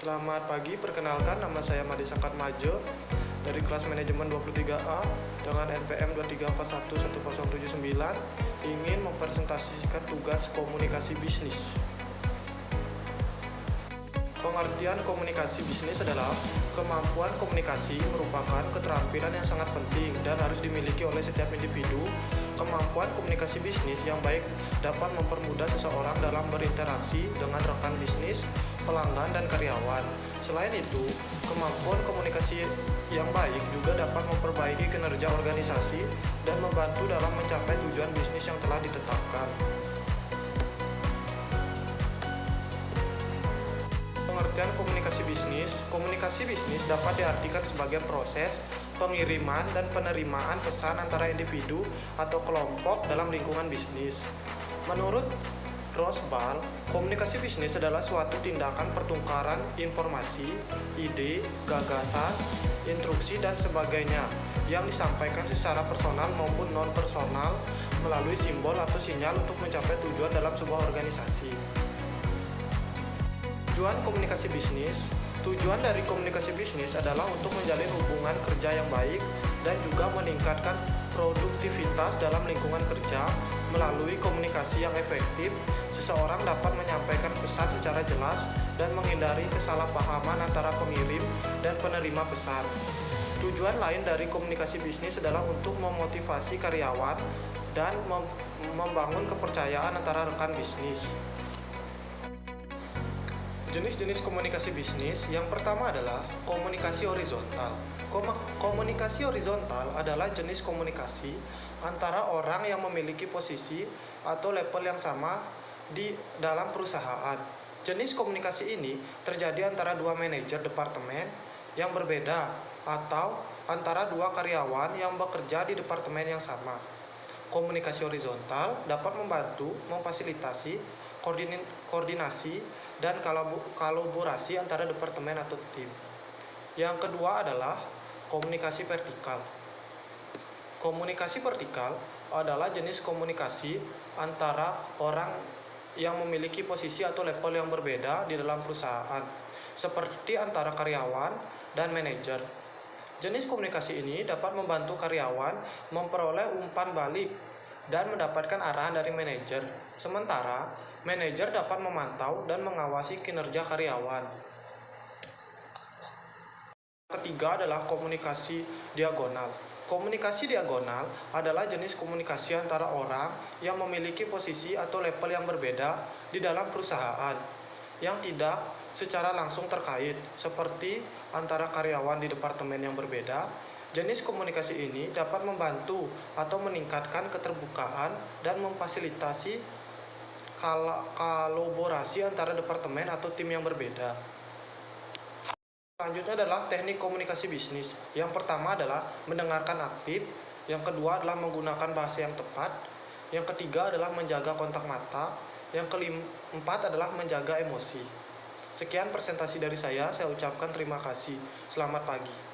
Selamat pagi, perkenalkan nama saya Made Sangkatmajo dari kelas manajemen 23A dengan NPM 234111079 ingin mempresentasikan tugas komunikasi bisnis. Pengertian komunikasi bisnis adalah kemampuan komunikasi merupakan keterampilan yang sangat penting dan harus dimiliki oleh setiap individu. Kemampuan komunikasi bisnis yang baik dapat mempermudah seseorang dalam berinteraksi dengan rekan bisnis, pelanggan, dan karyawan. Selain itu, kemampuan komunikasi yang baik juga dapat memperbaiki kinerja organisasi dan membantu dalam mencapai tujuan bisnis yang telah ditetapkan. Pengertian komunikasi bisnis dapat diartikan sebagai proses pengiriman dan penerimaan pesan antara individu atau kelompok dalam lingkungan bisnis. Menurut Rosbal, komunikasi bisnis adalah suatu tindakan pertukaran informasi, ide, gagasan, instruksi, dan sebagainya yang disampaikan secara personal maupun non-personal melalui simbol atau sinyal untuk mencapai tujuan dalam sebuah organisasi. Tujuan dari komunikasi bisnis adalah untuk menjalin hubungan kerja yang baik dan juga meningkatkan produktivitas dalam lingkungan kerja. Melalui komunikasi yang efektif, seseorang dapat menyampaikan pesan secara jelas dan menghindari kesalahpahaman antara pengirim dan penerima pesan. Tujuan lain dari komunikasi bisnis adalah untuk memotivasi karyawan dan membangun kepercayaan antara rekan bisnis. Jenis-jenis komunikasi bisnis yang pertama adalah komunikasi horizontal. Komunikasi horizontal adalah jenis komunikasi antara orang yang memiliki posisi atau level yang sama di dalam perusahaan. Jenis komunikasi ini terjadi antara dua manajer departemen yang berbeda atau antara dua karyawan yang bekerja di departemen yang sama. Komunikasi horizontal dapat membantu memfasilitasi koordinasi dan kolaborasi antara departemen atau tim. Yang kedua adalah komunikasi vertikal. Komunikasi vertikal adalah jenis komunikasi antara orang yang memiliki posisi atau level yang berbeda di dalam perusahaan, seperti antara karyawan dan manajer. Jenis komunikasi ini dapat membantu karyawan memperoleh umpan balik dan mendapatkan arahan dari manajer. Sementara, manajer dapat memantau dan mengawasi kinerja karyawan. Ketiga adalah komunikasi diagonal. Komunikasi diagonal adalah jenis komunikasi antara orang yang memiliki posisi atau level yang berbeda di dalam perusahaan, yang tidak secara langsung terkait, seperti antara karyawan di departemen yang berbeda. Jenis komunikasi ini dapat membantu atau meningkatkan keterbukaan dan memfasilitasi kolaborasi antara departemen atau tim yang berbeda. Selanjutnya adalah teknik komunikasi bisnis. Yang pertama adalah mendengarkan aktif, yang kedua adalah menggunakan bahasa yang tepat, yang ketiga adalah menjaga kontak mata, yang keempat adalah menjaga emosi. Sekian presentasi dari saya ucapkan terima kasih. Selamat pagi.